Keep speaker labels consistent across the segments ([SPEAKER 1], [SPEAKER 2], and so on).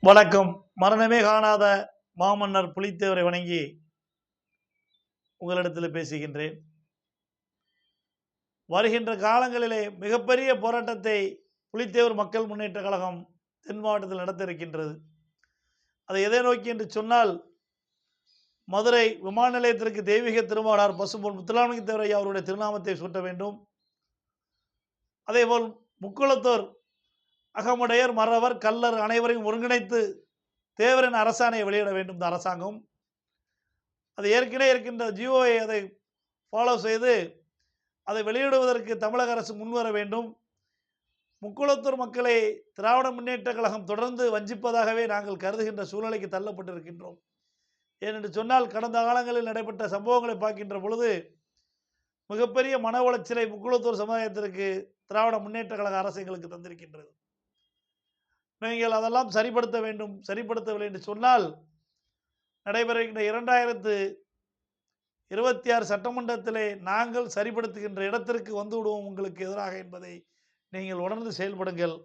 [SPEAKER 1] வணக்கம். மரணமே காணாத மாமன்னர் புலித்தேவரை வணங்கி உங்களிடத்தில் பேசுகின்றேன். வருகின்ற காலங்களிலே மிகப்பெரிய போராட்டத்தை புலித்தேவர் மக்கள் முன்னேற்ற கழகம் தென் மாவட்டத்தில் நடத்த இருக்கின்றது. அதை எதை நோக்கி என்று சொன்னால், மதுரை விமான நிலையத்திற்கு தெய்வீக திருமாடார் பசும்பொன் முத்துராமலிங்க தேவர் ஐயா அவருடைய திருநாமத்தை சூட்ட வேண்டும். அதேபோல் முக்குளத்தூர் அகமுடையர், மறவர், கள்ளர் அனைவரையும் ஒருங்கிணைத்து தேவரின் அரசாணையை வெளியிட வேண்டும் இந்த அரசாங்கம். அது ஏற்கனவே இருக்கின்ற ஜிஓவை அதை ஃபாலோ செய்து அதை வெளியிடுவதற்கு தமிழக அரசு முன்வர வேண்டும். முக்குளத்தூர் மக்களை திராவிட முன்னேற்ற கழகம் தொடர்ந்து வஞ்சிப்பதாகவே நாங்கள் கருதுகின்ற சூழ்நிலைக்கு தள்ளப்பட்டிருக்கின்றோம். ஏனென்று சொன்னால், கடந்த காலங்களில் நடைபெற்ற சம்பவங்களை பார்க்கின்ற பொழுது மிகப்பெரிய மன உளைச்சலை முக்குளத்தூர் சமுதாயத்திற்கு திராவிட முன்னேற்ற கழக அரசு எங்களுக்கு தந்திருக்கின்றது. நீங்கள் அதெல்லாம் சரிப்படுத்த வேண்டும். சரிப்படுத்தவில்லை என்று சொன்னால், நடைபெறுகின்ற 2026 சட்டமன்றத்திலே நாங்கள் சரிப்படுத்துகின்ற இடத்திற்கு வந்து விடுவோம் உங்களுக்கு எதிராக என்பதை நீங்கள் உணர்ந்து செயல்படுங்கள்.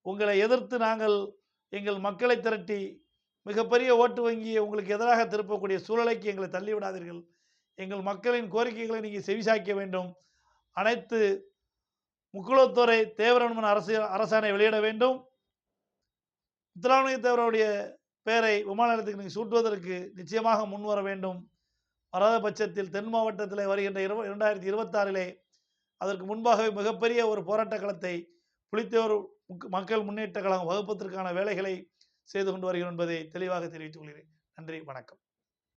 [SPEAKER 1] உங்களை எதிர்த்து நாங்கள் எங்கள் மக்களை திரட்டி மிகப்பெரிய ஓட்டு வங்கியை உங்களுக்கு எதிராக திருப்பக்கூடிய சூழ்நிலைக்கு எங்களை தள்ளிவிடாதீர்கள். எங்கள் மக்களின் கோரிக்கைகளை நீங்கள் செவிசாய்க்க வேண்டும். அனைத்து முக்குளத்தூரை தேவரன்மன் அரசாணை வெளியிட வேண்டும். முத்துராமலிங்க தேவருடைய பெயரை விமான நிலையத்துக்கு நீங்கள் சூட்டுவதற்கு நிச்சயமாக முன்வர வேண்டும். வராத பட்சத்தில் தென் மாவட்டத்தில் வருகின்ற 2026 அதற்கு முன்பாகவே மிகப்பெரிய ஒரு போராட்ட களத்தை புலித்தேவர் மக்கள் முன்னேற்ற கழகம் வகுப்பதற்கான வேலைகளை செய்து கொண்டு வருகிறோம் என்பதை தெளிவாக தெரிவித்துக் கொள்கிறேன். நன்றி, வணக்கம்.